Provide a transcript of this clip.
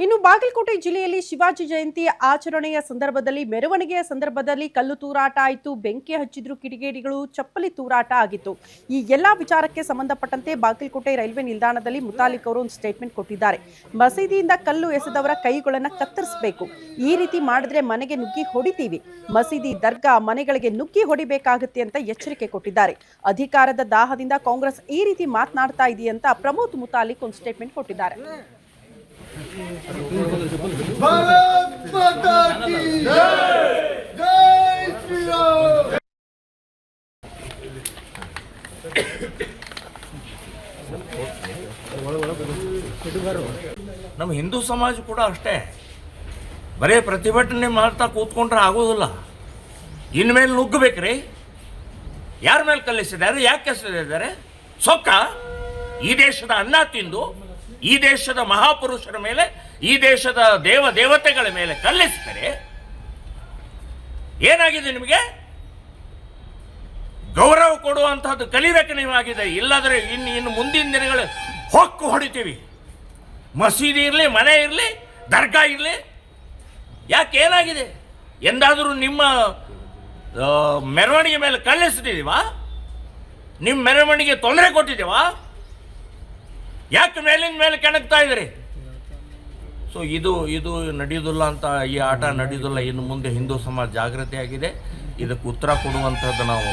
ಇನ್ನು ಬಾಗಲಕೋಟೆ ಜಿಲ್ಲೆಯಲ್ಲಿ ಶಿವಾಜಿ ಜಯಂತಿ ಆಚರಣೆಯ ಸಂದರ್ಭದಲ್ಲಿ ಮೆರವಣಿಗೆಯ ಸಂದರ್ಭದಲ್ಲಿ ಕಲ್ಲು ತೂರಾಟ ಆಯಿತು, ಬೆಂಕಿ ಹಚ್ಚಿದ್ರು ಕಿಡಿಗೇಡಿಗಳು, ಚಪ್ಪಲಿ ತೂರಾಟ ಆಗಿತ್ತು. ಈ ಎಲ್ಲಾ ವಿಚಾರಕ್ಕೆ ಸಂಬಂಧಪಟ್ಟಂತೆ ಬಾಗಲಕೋಟೆ ರೈಲ್ವೆ ನಿಲ್ದಾಣದಲ್ಲಿ ಮುತಾಲಿಕ್ ಅವರು ಒಂದು ಸ್ಟೇಟ್ಮೆಂಟ್ ಕೊಟ್ಟಿದ್ದಾರೆ. ಮಸೀದಿಯಿಂದ ಕಲ್ಲು ಎಸೆದವರ ಕೈಗಳನ್ನು ಕತ್ತರಿಸಬೇಕು, ಈ ರೀತಿ ಮಾಡಿದ್ರೆ ಮನೆಗೆ ನುಗ್ಗಿ ಹೊಡಿತೀವಿ, ಮಸೀದಿ ದರ್ಗಾ ಮನೆಗಳಿಗೆ ನುಗ್ಗಿ ಹೊಡಿಬೇಕಾಗುತ್ತೆ ಅಂತ ಎಚ್ಚರಿಕೆ ಕೊಟ್ಟಿದ್ದಾರೆ. ಅಧಿಕಾರದ ದಾಹದಿಂದ ಕಾಂಗ್ರೆಸ್ ಈ ರೀತಿ ಮಾತನಾಡ್ತಾ ಇದೆಯಂತ ಪ್ರಮೋದ್ ಮುತಾಲಿಕ್ ಒಂದು ಸ್ಟೇಟ್ಮೆಂಟ್ ಕೊಟ್ಟಿದ್ದಾರೆ. ನಮ್ಮ ಹಿಂದೂ ಸಮಾಜ ಕೂಡ ಅಷ್ಟೇ, ಬರೇ ಪ್ರತಿಭಟನೆ ಮಾಡ್ತಾ ಕೂತ್ಕೊಂಡ್ರೆ ಆಗೋದಿಲ್ಲ. ಇನ್ಮೇಲೆ ನುಗ್ಗಬೇಕ್ರಿ. ಯಾರ ಮೇಲೆ ಕಲಿಸಿದ್ದಾರೆ, ಯಾಕೆ ಕಲಿಸಿದ್ದಾರೆ? ಸೊಕ್ಕ ಈ ದೇಶದ ಅನ್ನ ತಿಂದು ಈ ದೇಶದ ಮಹಾಪುರುಷರ ಮೇಲೆ, ಈ ದೇಶದ ದೇವತೆಗಳ ಮೇಲೆ ಕಲ್ಲಿಸ್ತಾರೆ. ಏನಾಗಿದೆ ನಿಮಗೆ? ಗೌರವ ಕೊಡುವಂತಹದ್ದು ಕಲಿಬೇಕು ನೀವಾಗಿದೆ. ಇಲ್ಲಾದ್ರೆ ಇನ್ನು ಮುಂದಿನ ದಿನಗಳು ಹೊಕ್ಕು ಹೊಡಿತೀವಿ. ಮಸೀದಿ ಇರಲಿ, ಮನೆ ಇರಲಿ, ದರ್ಗಾ ಇರಲಿ. ಯಾಕೆ ಏನಾಗಿದೆ? ಎಂದಾದರೂ ನಿಮ್ಮ ಮೆರವಣಿಗೆ ಮೇಲೆ ಕಲ್ಲಿಸ್ತಿದ್ದೀವಾ? ನಿಮ್ಮ ಮೆರವಣಿಗೆ ತೊಂದರೆ ಕೊಟ್ಟಿದ್ದೀವಾ? ಯಾಕೆ ಮೇಲಿನ ಮೇಲೆ ಕೆಣಕ್ತಾ ಇದ್ರಿ? ಸೊ ಇದು ನಡೆಯೋದಿಲ್ಲ ಅಂತ, ಈ ಆಟ ನಡೆಯೋದಿಲ್ಲ. ಇನ್ನು ಮುಂದೆ ಹಿಂದೂ ಸಮಾಜ ಜಾಗೃತಿ ಆಗಿದೆ. ಇದಕ್ಕೆ ಉತ್ತರ ಕೊಡುವಂಥದ್ದು ನಾವು